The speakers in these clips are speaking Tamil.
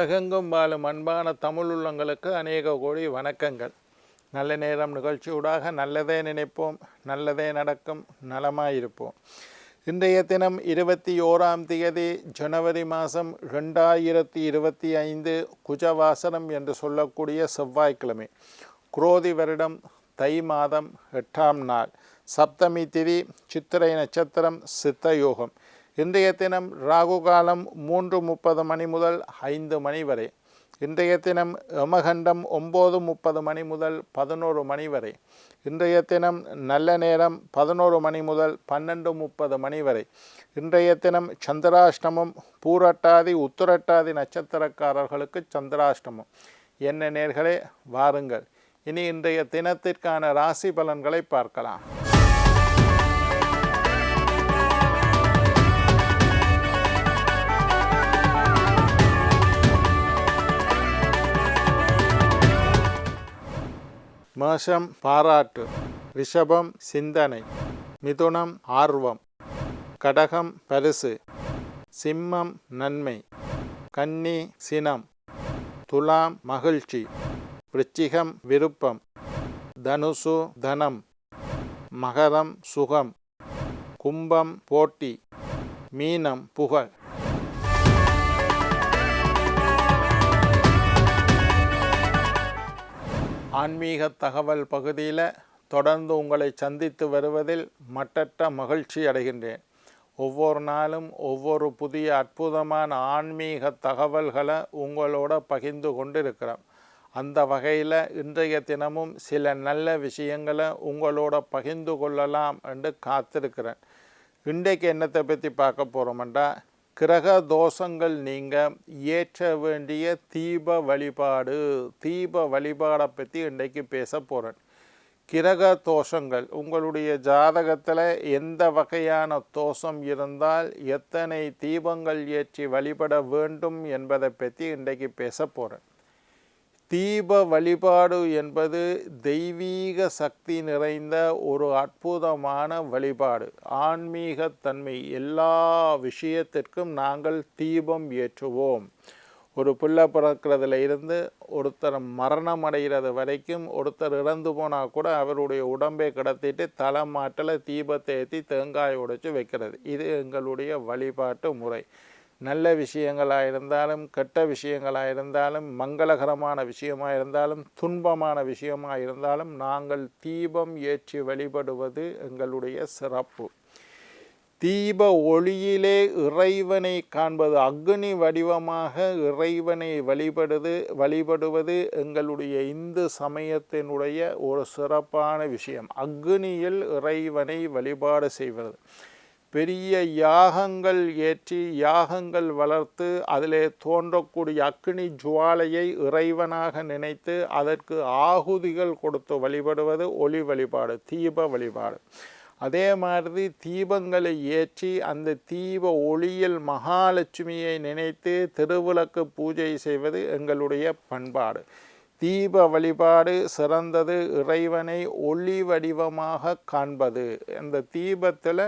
உலகெங்கும் வாழும் அன்பான தமிழ் உள்ளங்களுக்கு அநேக கோடி வணக்கங்கள். நல்ல நேரம் நிகழ்ச்சியூடாக நல்லதே நினைப்போம், நல்லதே நடக்கும், நலமாயிருப்போம். இன்றைய தினம் 21 ஜனவரி மாதம் 2025 குஜவாசனம் என்று சொல்லக்கூடிய செவ்வாய்க்கிழமை, குரோதி வருடம் தை மாதம் 8ஆம் நாள், சப்தமி திதி, சித்திரை நட்சத்திரம், சித்த யோகம். இன்றைய தினம் ராகு காலம் 3:30 மணி முதல் 5 மணி வரை. இன்றைய தினம் யமகண்டம் 9:30 மணி முதல் 11 மணி வரை. இன்றைய தினம் நல்ல நேரம் 11 மணி முதல் 12:30 மணி வரை. இன்றைய தினம் சந்திராஷ்டமம். பூரட்டாதி உத்திரட்டாதி நட்சத்திரக்காரர்களுக்கு சந்திராஷ்டமம். என்ன நேர்களே, வாருங்கள் இனி இன்றைய தினத்திற்கான ராசி பலன்களை பார்க்கலாம். மேஷம் பாராட்டு, ரிஷபம் சிந்தனை, மிதுனம் ஆர்வம், கடகம் பரிசு, சிம்மம் நன்மை, கன்னி சினம், துலாம் மகிழ்ச்சி, விருச்சிகம் விருப்பம், தனுசு தனம், மகரம் சுகம், கும்பம் போட்டி, மீனம் புகழ். ஆன்மீக தகவல் பகுதியில் தொடர்ந்து உங்களை சந்தித்து வருவதில் மட்டற்ற மகிழ்ச்சி அடைகின்றேன். ஒவ்வொரு நாளும் ஒவ்வொரு புதிய அற்புதமான ஆன்மீக தகவல்களை உங்களோட பகிர்ந்து கொண்டிருக்கிறோம். அந்த வகையில் இன்றைய தினமும் சில நல்ல விஷயங்களை உங்களோட பகிர்ந்து கொள்ளலாம் என்று காத்திருக்கிறேன். இன்றைக்கு என்னத்தை பற்றி பார்க்க போகிறோம்டா, கிரக தோஷங்கள் நீங்க ஏற்ற வேண்டிய தீப வழிபாடை பற்றி இன்றைக்கு பேச போகிறேன். கிரக தோஷங்கள் உங்களுடைய ஜாதகத்தில் எந்த வகையான தோஷம் இருந்தால் எத்தனை தீபங்கள் ஏற்றி வழிபட வேண்டும் என்பதை பற்றி இன்றைக்கு பேச போகிறேன். தீப வழிபாடு என்பது தெய்வீக சக்தி நிறைந்த ஒரு அற்புதமான வழிபாடு. ஆன்மீகத்தன்மை எல்லா விஷயத்திற்கும் நாங்கள் தீபம் ஏற்றுவோம். ஒரு பிள்ளை பிறக்கிறதுல இருந்து ஒருத்தர் மரணம் அடைகிறது வரைக்கும், ஒருத்தர் இறந்து போனால் கூட அவருடைய உடம்பை கிடத்திட்டு தலை மாட்டில் தீபத்தை ஏற்றி தேங்காய் உடைச்சி வைக்கிறது. இது எங்களுடைய வழிபாட்டு முறை. நல்ல விஷயங்களாக இருந்தாலும், கெட்ட விஷயங்களாக இருந்தாலும், மங்களகரமான விஷயமாக இருந்தாலும், துன்பமான விஷயமாக இருந்தாலும் நாங்கள் தீபம் ஏற்றி வழிபடுவது எங்களுடைய சிறப்பு. தீப ஒளியிலே இறைவனை காண்பது, அக்னி வடிவமாக இறைவனை வழிபடுவது எங்களுடைய இந்து சமயத்தினுடைய ஒரு சிறப்பான விஷயம். அக்னியில் இறைவனை வழிபாடு செய்வது, பெரிய யாகங்கள் ஏற்றி யாகங்கள் வளர்த்து அதிலே தோன்றக்கூடிய அக்னி ஜுவாலையை இறைவனாக நினைத்து அதற்கு ஆகுதிகள் கொடுத்து வழிபடுவது ஒளி வழிபாடு, தீப வழிபாடு. அதே மாதிரி தீபங்களை ஏற்றி அந்த தீப ஒளியில் மகாலட்சுமியை நினைத்து திருவிளக்கு பூஜை செய்வது எங்களுடைய பண்பாடு. தீப வழிபாடு சிறந்தது. இறைவனை ஒளி வடிவமாக காண்பது. அந்த தீபத்தில்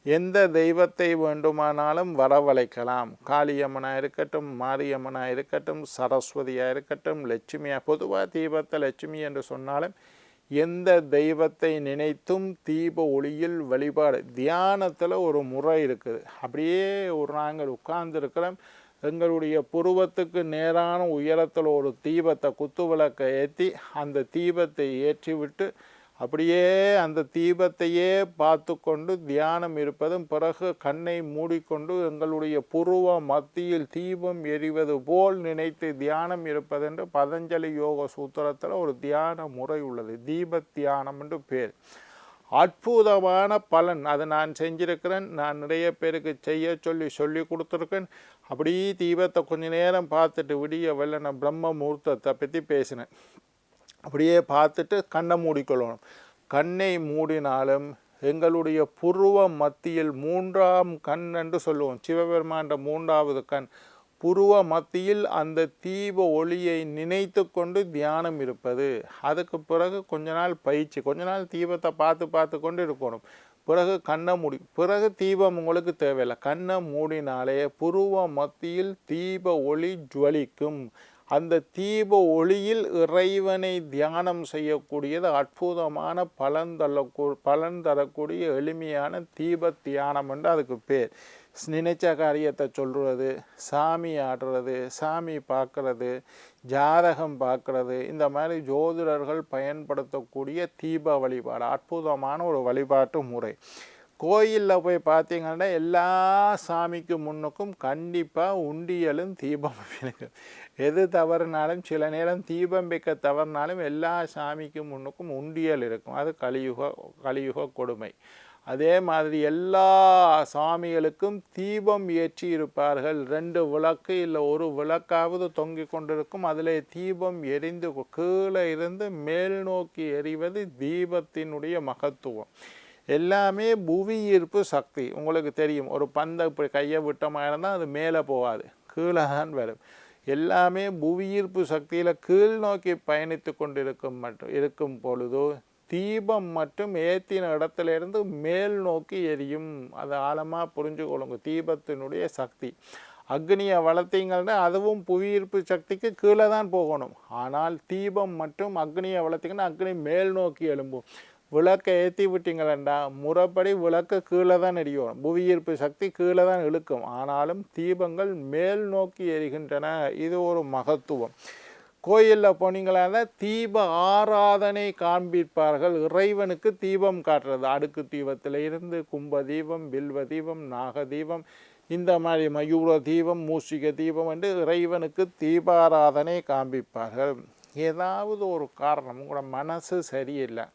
எந்த தெய்வத்தை வேண்டுமானாலும் வரவழைக்கலாம். காளியம்மனாக இருக்கட்டும், மாரியம்மனாக இருக்கட்டும், சரஸ்வதியாக இருக்கட்டும், லட்சுமியாக. பொதுவாக தீபத்தை லட்சுமி என்று சொன்னாலும் எந்த தெய்வத்தை நினைத்தும் தீப ஒளியில் வழிபாடு. தியானத்தில் ஒரு முறை இருக்குது. அப்படியே நாங்கள் உட்கார்ந்துருக்கிறோம், எங்களுடைய புருவத்துக்கு நேரான உயரத்தில் ஒரு தீபத்தை குத்து விளக்கை ஏற்றி அந்த தீபத்தை ஏற்றி விட்டு அப்படியே அந்த தீபத்தையே பார்த்து கொண்டு தியானம் இருப்பதும், பிறகு கண்ணை மூடிக்கொண்டு எங்களுடைய புருவ மத்தியில் தீபம் எரிவது போல் நினைத்து தியானம் இருப்பதென்று பதஞ்சலி யோக சூத்திரத்தில் ஒரு தியான முறை உள்ளது. தீப தியானம் என்று பேர். அற்புதமான பலன். அதை நான் செஞ்சிருக்கிறேன். நான் நிறைய பேருக்கு சொல்லி கொடுத்துருக்கேன். அப்படியே தீபத்தை கொஞ்ச நேரம் பார்த்துட்டு விடிய வெள்ளன பிரம்ம முகூர்த்தத்தை பற்றி பேசினேன். அப்படியே பார்த்துட்டு கண்ணை மூடிக்கொள்ளணும். கண்ணை மூடினாலும் எங்களுடைய புருவ மத்தியில் 3ஆம் கண் என்று சொல்லுவோம். சிவபெருமான் 3வது கண் புருவ மத்தியில் அந்த தீப ஒளியை நினைத்து கொண்டு தியானம் இருப்பது. அதுக்கு பிறகு கொஞ்ச நாள் பயிற்சி, கொஞ்ச நாள் தீபத்தை பார்த்து கொண்டு இருக்கணும். பிறகு கண்ணை மூடி, பிறகு தீபம் உங்களுக்கு தேவையில்லை. கண்ணை மூடினாலே புருவ மத்தியில் தீப ஒளி ஜுவலிக்கும். அந்த தீப ஒளியில் இறைவனை தியானம் செய்யக்கூடியது அற்புதமான பலன் தரக்கூடிய எளிமையான தீப தியானம் என்று அதுக்கு பேர். நினைச்ச காரியத்தை சொல்கிறது, சாமி ஆடுறது, சாமி பார்க்கறது, ஜாதகம் பார்க்கறது, இந்த மாதிரி ஜோதிடர்கள் பயன்படுத்தக்கூடிய தீப வழிபாடு அற்புதமான ஒரு வழிபாட்டு முறை. கோயிலில் போய் பார்த்தீங்கன்னா எல்லா சாமிக்கு முன்னுக்கும் கண்டிப்பாக உண்டியலும் தீபம் இருக்கும். எது தவறுனாலும், சில நேரம் தீபம் வைக்க தவறுனாலும் எல்லா சாமிக்கு முன்னுக்கும் உண்டியல் இருக்கும். அது கலியுக கொடுமை. அதே மாதிரி எல்லா சாமிகளுக்கும் தீபம் ஏற்றி இருப்பார்கள். 2 விளக்கு இல்லை 1 விளக்காவது தொங்கிக் கொண்டிருக்கும். அதில் தீபம் எரிந்து கீழே இருந்து மேல் நோக்கி எரிவது தீபத்தினுடைய மகத்துவம். எல்லாமே புவி ஈர்ப்பு சக்தி. உங்களுக்கு தெரியும், ஒரு பந்தை இப்படி கையை விட்டமாக இருந்தால் அது மேலே போகாது, கீழே தான் வரும். எல்லாமே புவி ஈர்ப்பு சக்தியில் கீழ் நோக்கி பயணித்து இருக்கும் பொழுது தீபம் மட்டும் ஏற்றின இடத்துலேருந்து மேல் நோக்கி எரியும். அதை ஆழமாக புரிஞ்சுக்கொள்ளுங்க, தீபத்தினுடைய சக்தி. அக்னியை வளர்த்தீங்கன்னா அதுவும் புவியீர்ப்பு சக்திக்கு கீழே தான் போகணும். ஆனால் தீபம் மட்டும் அக்னியை வளர்த்திங்கன்னா அக்னி மேல் நோக்கி எழும்பும். விளக்கை ஏற்றி விட்டீங்களா முறைப்படி விளக்கு கீழே தான் எரியணும். புவியீர்ப்பு சக்தி கீழே தான் இழுக்கும். ஆனாலும் தீபங்கள் மேல் நோக்கி எரிகின்றன. இது ஒரு மகத்துவம். கோயிலில் போனீங்களா தீப ஆராதனை காண்பிப்பார்கள். இறைவனுக்கு தீபம் காட்டுறது, அடுக்கு தீபத்தில் இருந்து கும்ப தீபம், பில்வ தீபம், நாக தீபம், இந்த மாதிரி மயூர தீபம், மூஷிக தீபம் என்று இறைவனுக்கு தீபாராதனை காண்பிப்பார்கள். ஏதாவது ஒரு காரணம், உங்களோட மனசு சரியில்லை,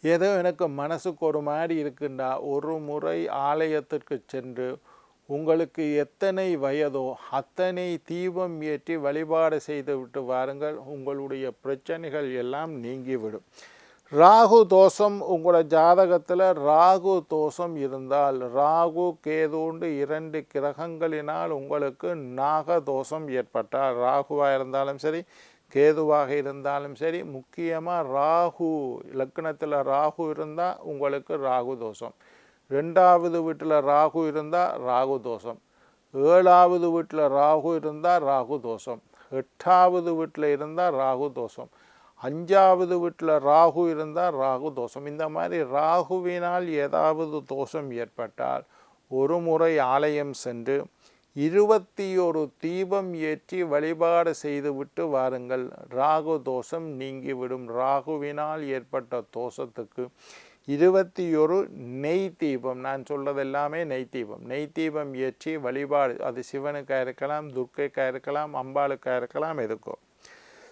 ஏதோ எனக்கு மனசுக்கு ஒரு மாதிரி இருக்குண்டா, ஒரு முறை ஆலயத்திற்கு சென்று உங்களுக்கு எத்தனை வயதோ அத்தனை தீபம் ஏற்றி வழிபாடு செய்து விட்டு வாருங்கள். உங்களுடைய பிரச்சனைகள் எல்லாம் நீங்கிவிடும். ராகு தோஷம், உங்களோட ஜாதகத்தில் ராகு தோஷம் இருந்தால், ராகு கேதுண்டு 2 கிரகங்களினால் உங்களுக்கு நாக தோஷம் ஏற்பட்டால், ராகுவாக இருந்தாலும் சரி கேதுவாக இருந்தாலும் சரி, முக்கியமாக ராகு லக்னத்தில் ராகு இருந்தால் உங்களுக்கு ராகு தோஷம். 2வது வீட்டில் ராகு இருந்தால் ராகு தோஷம். 7வது வீட்டில் ராகு இருந்தால் ராகு தோஷம். 8வது வீட்டில் இருந்தால் ராகு தோஷம். 5வது வீட்டில் ராகு இருந்தால் ராகு தோஷம். இந்த மாதிரி ராகுவினால் ஏதாவது தோஷம் ஏற்பட்டால் ஒரு முறை ஆலயம் சென்று 21 தீபம் ஏற்றி வழிபாடு செய்துவிட்டு வாருங்கள். ராகு தோஷம் நீங்கிவிடும். ராகுவினால் ஏற்பட்ட தோஷத்துக்கு 21 நெய் தீபம், நான் சொல்றது எல்லாமே நெய் தீபம், நெய் தீபம் ஏற்றி வழிபாடு, அது சிவனுக்காக இருக்கலாம், துர்க்கைக்காக இருக்கலாம், அம்பாளுக்காக இருக்கலாம், எதுக்கோ.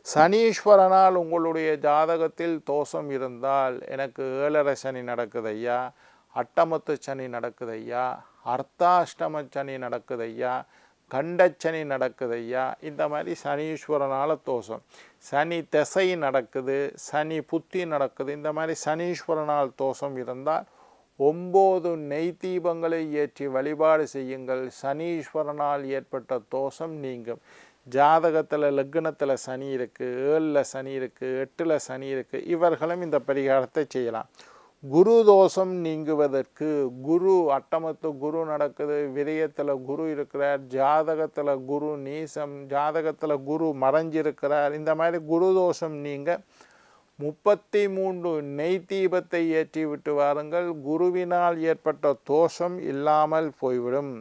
சனீஸ்வரனால் உங்களுடைய ஜாதகத்தில் தோஷம் இருந்தால், எனக்கு 7.5 சனி நடக்குது ஐயா, அட்டமத்து சனி நடக்குது ஐயா, அர்த்தாஷ்டம சனி நடக்குது ஐயா, கண்டச்சனி நடக்குது ஐயா, இந்த மாதிரி சனீஸ்வரனால் தோஷம். சனி திசை நடக்குது, சனி புத்தி நடக்குது, இந்த மாதிரி சனீஸ்வரனால் தோஷம் இருந்தால் 9 நெய் தீபங்களை ஏற்றி வழிபாடு செய்யுங்கள். சனீஸ்வரனால் ஏற்பட்ட தோஷம் நீங்கும். ஜாதகத்தில் லக்னத்தில் சனி இருக்குது, 7ல் சனி இருக்குது, 8ல் சனி இருக்குது, இவர்களும் இந்த பரிகாரத்தை செய்யலாம். குரு தோஷம் நீங்குவதற்கு, குரு அட்டமத்து குரு நடக்குது, விரயத்தில் குரு இருக்கிறார், ஜாதகத்தில் குரு நீசம், ஜாதகத்தில் குரு மறைஞ்சிருக்கிறார், இந்த மாதிரி குரு தோஷம் நீங்க 33 நெய் தீபத்தை ஏற்றி விட்டு வாருங்கள். குருவினால் ஏற்பட்ட தோஷம் இல்லாமல் போய்விடும்.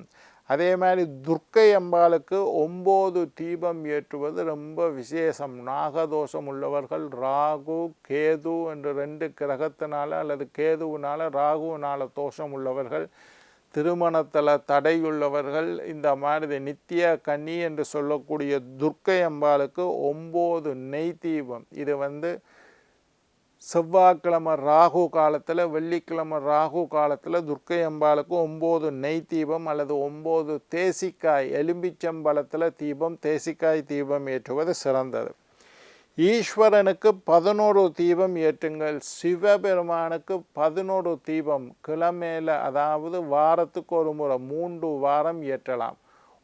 அதே மாதிரி துர்க்கை அம்பாளுக்கு 9 தீபம் ஏற்றுவது ரொம்ப விசேஷம். நாகதோஷம் உள்ளவர்கள், ராகு கேது என்று 2 கிரகத்தினால அல்லது கேதுவினால ராகுவினால தோஷம் உள்ளவர்கள், திருமணத்தில் தடையுள்ளவர்கள், இந்த மாதிரி நித்திய கன்னி என்று சொல்லக்கூடிய துர்க்கை அம்பாளுக்கு 9 நெய் தீபம். இது செவ்வாய்க்கிழமை ராகு காலத்தில், வெள்ளிக்கிழமை ராகு காலத்தில் துர்க்கை அம்பாளுக்கு 9 நெய் தீபம் அல்லது 9 தேசிக்காய் எலும்பிச்சம்பழத்தில் தீபம், தேசிக்காய் தீபம் ஏற்றுவது சிறந்தது. ஈஸ்வரனுக்கு 11 தீபம் ஏற்றுங்கள். சிவபெருமானுக்கு 11 தீபம் கிழமையில், அதாவது வாரத்துக்கு ஒரு முறை 3 வாரம் ஏற்றலாம்.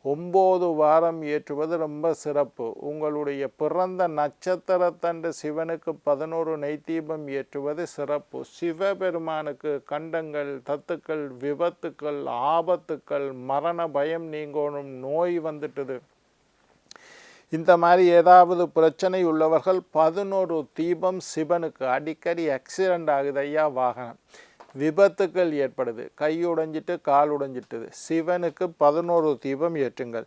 9 வாரம் ஏற்றுவது ரொம்ப சிறப்பு. உங்களுடைய பிறந்த நட்சத்திரத்தன்று சிவனுக்கு 11 நெய் தீபம் ஏற்றுவது சிறப்பு. சிவபெருமானுக்கு கண்டங்கள், தத்துக்கள், விபத்துக்கள், ஆபத்துக்கள், மரண பயம் நீங்கணும், நோய் வந்துட்டுது, இந்த மாதிரி ஏதாவது பிரச்சனை உள்ளவர்கள் 11 தீபம் சிவனுக்கு. அடிக்கடி ஆக்சிடெண்ட் ஆகுது ஐயா, வாகனம் விபத்துக்கள் ஏற்படுது, கை உடைஞ்சிட்டு கால் உடைஞ்சிட்டுது, சிவனுக்கு 11 தீபம் ஏற்றுங்கள்.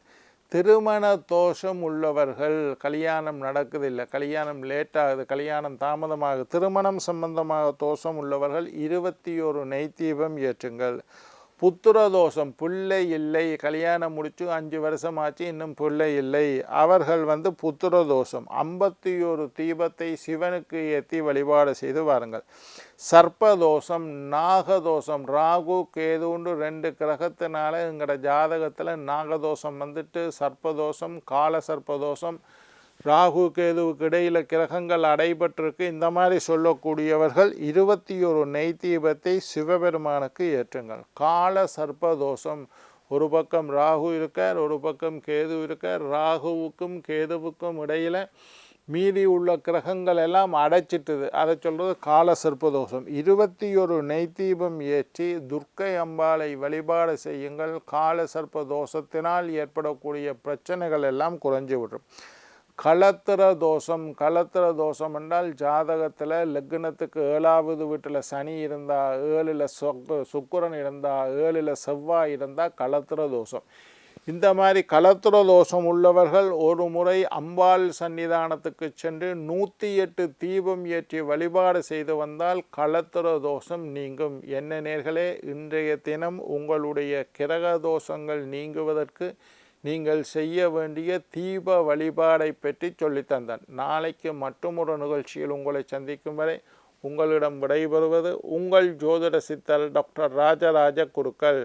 திருமண தோஷம் உள்ளவர்கள், கல்யாணம் நடக்குதில்லை, கல்யாணம் லேட் ஆகுது, கல்யாணம் தாமதமாகுது, திருமணம் சம்பந்தமாக தோஷம் உள்ளவர்கள் 21 நெய் தீபம் ஏற்றுங்கள். புத்திர தோஷம், பிள்ளை இல்லை, கல்யாணம் முடிச்சு 5 வருஷம் ஆச்சு, இன்னும் பிள்ளை இல்லை, அவர்கள் புத்திர தோஷம் 51 தீபத்தை சிவனுக்கு ஏற்றி வழிபாடு செய்து வாருங்கள். சர்ப்பதோஷம், நாகதோஷம், ராகு கேதுன்னு 2 கிரகத்தினால எங்களோட ஜாதகத்தில் நாகதோஷம் சர்ப்பதோஷம், கால சர்ப்பதோஷம், ராகு கேதுவுக்கு இடையில் கிரகங்கள் அடைபட்டிருக்கு. இந்த மாதிரி சொல்லக்கூடியவர்கள் 21 நெய் தீபத்தை சிவபெருமானுக்கு ஏற்றுங்கள். கால சர்ப்பதோஷம், ஒரு பக்கம் ராகு இருக்கார், ஒரு பக்கம் கேது இருக்கார், ராகுவுக்கும் கேதுவுக்கும் இடையில் மீதி உள்ள கிரகங்கள் எல்லாம் அடைச்சிட்டுது, அதை சொல்கிறது கால சர்ப்பதோஷம். 21 நெய் தீபம் ஏற்றி துர்க்கை அம்பாளை வழிபாடு செய்யுங்கள். கால சர்ப்பதோஷத்தினால் ஏற்படக்கூடிய பிரச்சனைகள் எல்லாம் குறைஞ்சி விடும். களத்திர தோஷம், களத்திர தோஷம் என்றால் ஜாதகத்தில் லக்னத்துக்கு 7வது வீட்டில் சனி இருந்தால், 7ல் சுக்கிரன் இருந்தால், 7ல் செவ்வாய் இருந்தால் களத்திர தோஷம். இந்த மாதிரி களத்திர தோஷம் உள்ளவர்கள் ஒரு முறை அம்பாள் சன்னிதானத்துக்கு சென்று 108 தீபம் ஏற்றி வழிபாடு செய்து வந்தால் களத்திர தோஷம் நீங்கும். என்ன நேர்களே, இன்றைய தினம் உங்களுடைய கிரக தோஷங்கள் நீங்குவதற்கு நீங்கள் செய்ய வேண்டிய தீப வழிபாடை பற்றி சொல்லித்தந்தான். நாளைக்கு மற்றொரு நிகழ்ச்சியில் உங்களை சந்திக்கும் வரை உங்களிடம் விடைபெறுவது உங்கள் ஜோதிட சித்தர் டாக்டர் ராஜராஜ குருக்கள்.